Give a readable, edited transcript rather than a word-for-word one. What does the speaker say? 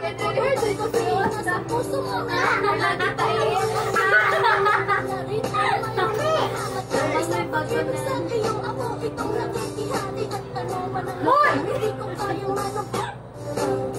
Birthday ko sa'yo. Nasa puso mo na. Lagi tayo. Hoy! Hindi ko kayo manong